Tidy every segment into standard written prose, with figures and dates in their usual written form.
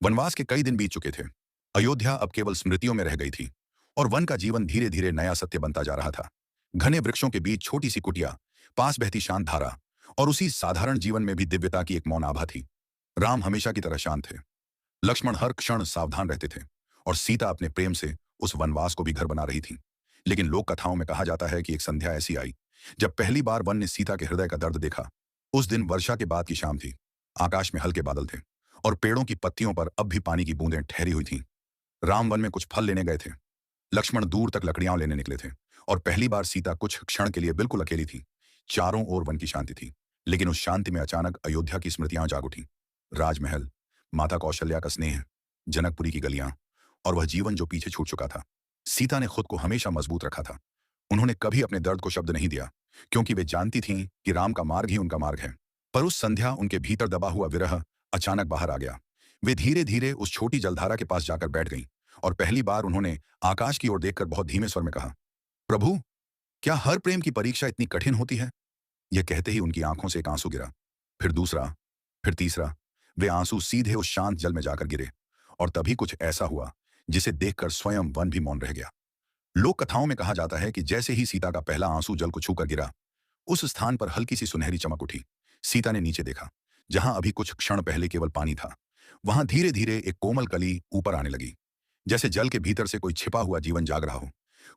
वनवास के कई दिन बीत चुके थे। अयोध्या अब केवल स्मृतियों में रह गई थी और वन का जीवन धीरे धीरे नया सत्य बनता जा रहा था। घने वृक्षों के बीच छोटी सी कुटिया, पास बहती शांत धारा और उसी साधारण जीवन में भी दिव्यता की एक मौन आभा थी। राम हमेशा की तरह शांत थे। लक्ष्मण हर क्षण सावधान रहते थे और सीता अपने प्रेम से उस वनवास को भी घर बना रही थी। लेकिन लोक कथाओं में कहा जाता है कि एक संध्या ऐसी आई जब पहली बार वन ने सीता के हृदय का दर्द देखा। उस दिन वर्षा के बाद की शाम थी। आकाश में हल्के बादल थे और पेड़ों की पत्तियों पर अब भी पानी की बूंदें ठहरी हुई थीं। राम वन में कुछ फल लेने गए थे। लक्ष्मण दूर तक लकड़ियां लेने निकले थे और पहली बार सीता कुछ क्षण के लिए बिल्कुल अकेली थी। चारों ओर वन की शांति थी, लेकिन उस शांति में अचानक अयोध्या की स्मृतियां जाग उठी। राजमहल, माता कौशल्या का स्नेह, जनकपुरी की गलियां और वह जीवन जो पीछे छूट चुका था। सीता ने खुद को हमेशा मजबूत रखा था। उन्होंने कभी अपने दर्द को शब्द नहीं दिया, क्योंकि वे जानती थीं कि राम का मार्ग ही उनका मार्ग है। पर उस संध्या उनके भीतर दबा हुआ विरह अचानक बाहर आ गया। वे धीरे धीरे उस छोटी जलधारा के पास जाकर बैठ गईं और पहली बार उन्होंने आकाश की ओर देखकर बहुत धीमे स्वर में कहा, प्रभु, क्या हर प्रेम की परीक्षा इतनी कठिन होती है? यह कहते ही उनकी आंखों से एक आंसू गिरा, फिर दूसरा, फिर तीसरा। वे आंसू सीधे उस शांत जल में जाकर गिरे और तभी कुछ ऐसा हुआ जिसे देखकर स्वयं वन भी मौन रह गया। लोक कथाओं में कहा जाता है कि जैसे ही सीता का पहला आंसू जल को छूकर गिरा, उस स्थान पर हल्की सी सुनहरी चमक उठी। सीता ने नीचे देखा। जहां अभी कुछ क्षण पहले केवल पानी था, वहां धीरे धीरे एक कोमल कली ऊपर आने लगी, जैसे जल के भीतर से कोई छिपा हुआ जीवन जाग रहा हो।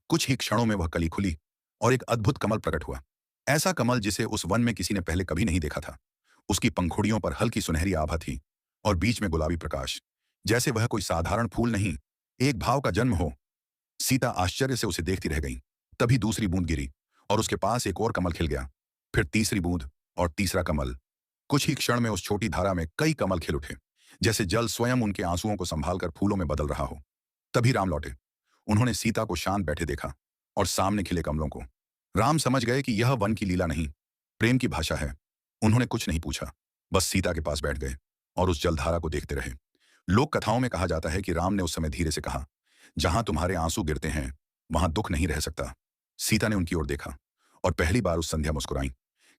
कुछ ही क्षणों में वह कली खुली और एक अद्भुत कमल प्रकट हुआ। ऐसा कमल जिसे उस वन में किसी ने पहले कभी नहीं देखा था। उसकी पंखुड़ियों पर हल्की सुनहरी आभा थी और बीच में गुलाबी प्रकाश, जैसे वह कोई साधारण फूल नहीं, एक भाव का जन्म हो। सीता आश्चर्य से उसे देखती रह गई। तभी दूसरी बूंद गिरी और उसके पास एक और कमल खिल गया। फिर तीसरी बूंद और तीसरा कमल। कुछ ही क्षण में उस छोटी धारा में कई कमल खिल उठे, जैसे जल स्वयं उनके आंसुओं को संभालकर फूलों में बदल रहा हो। तभी राम लौटे। उन्होंने सीता को शांत बैठे देखा और सामने खिले कमलों को। राम समझ गए कि यह वन की लीला नहीं, प्रेम की भाषा है। उन्होंने कुछ नहीं पूछा, बस सीता के पास बैठ गए और उस जलधारा को देखते रहे। लोक कथाओं में कहा जाता है कि राम ने उस समय धीरे से कहा, जहां तुम्हारे आंसू गिरते हैं वहां दुख नहीं रह सकता। सीता ने उनकी ओर देखा और पहली बार उस संध्या मुस्कुराई।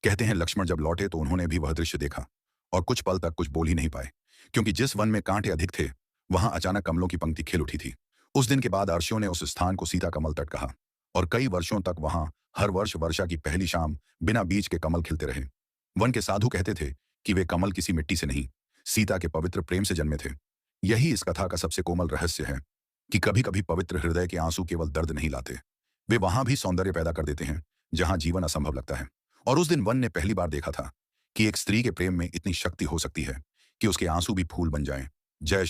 कहते हैं लक्ष्मण जब लौटे तो उन्होंने भी वह दृश्य देखा और कुछ पल तक कुछ बोल ही नहीं पाए, क्योंकि जिस वन में कांटे अधिक थे वहां अचानक कमलों की पंक्ति खिल उठी थी। उस दिन के बाद अर्षियों ने उस स्थान को सीता कमल तट कहा और कई वर्षों तक वहां हर वर्ष वर्षा की पहली शाम बिना बीज के कमल खिलते रहे। वन के साधु कहते थे कि वे कमल किसी मिट्टी से नहीं, सीता के पवित्र प्रेम से जन्मे थे। यही इस कथा का सबसे कोमल रहस्य है कि कभी कभी पवित्र हृदय के आंसू केवल दर्द नहीं लाते, वे वहां भी सौंदर्य पैदा कर देते हैं जहां जीवन असंभव लगता है। और उस दिन वन ने पहली बार देखा था कि एक स्त्री के प्रेम में इतनी शक्ति हो सकती है कि उसके आंसू भी फूल बन जाएं। जय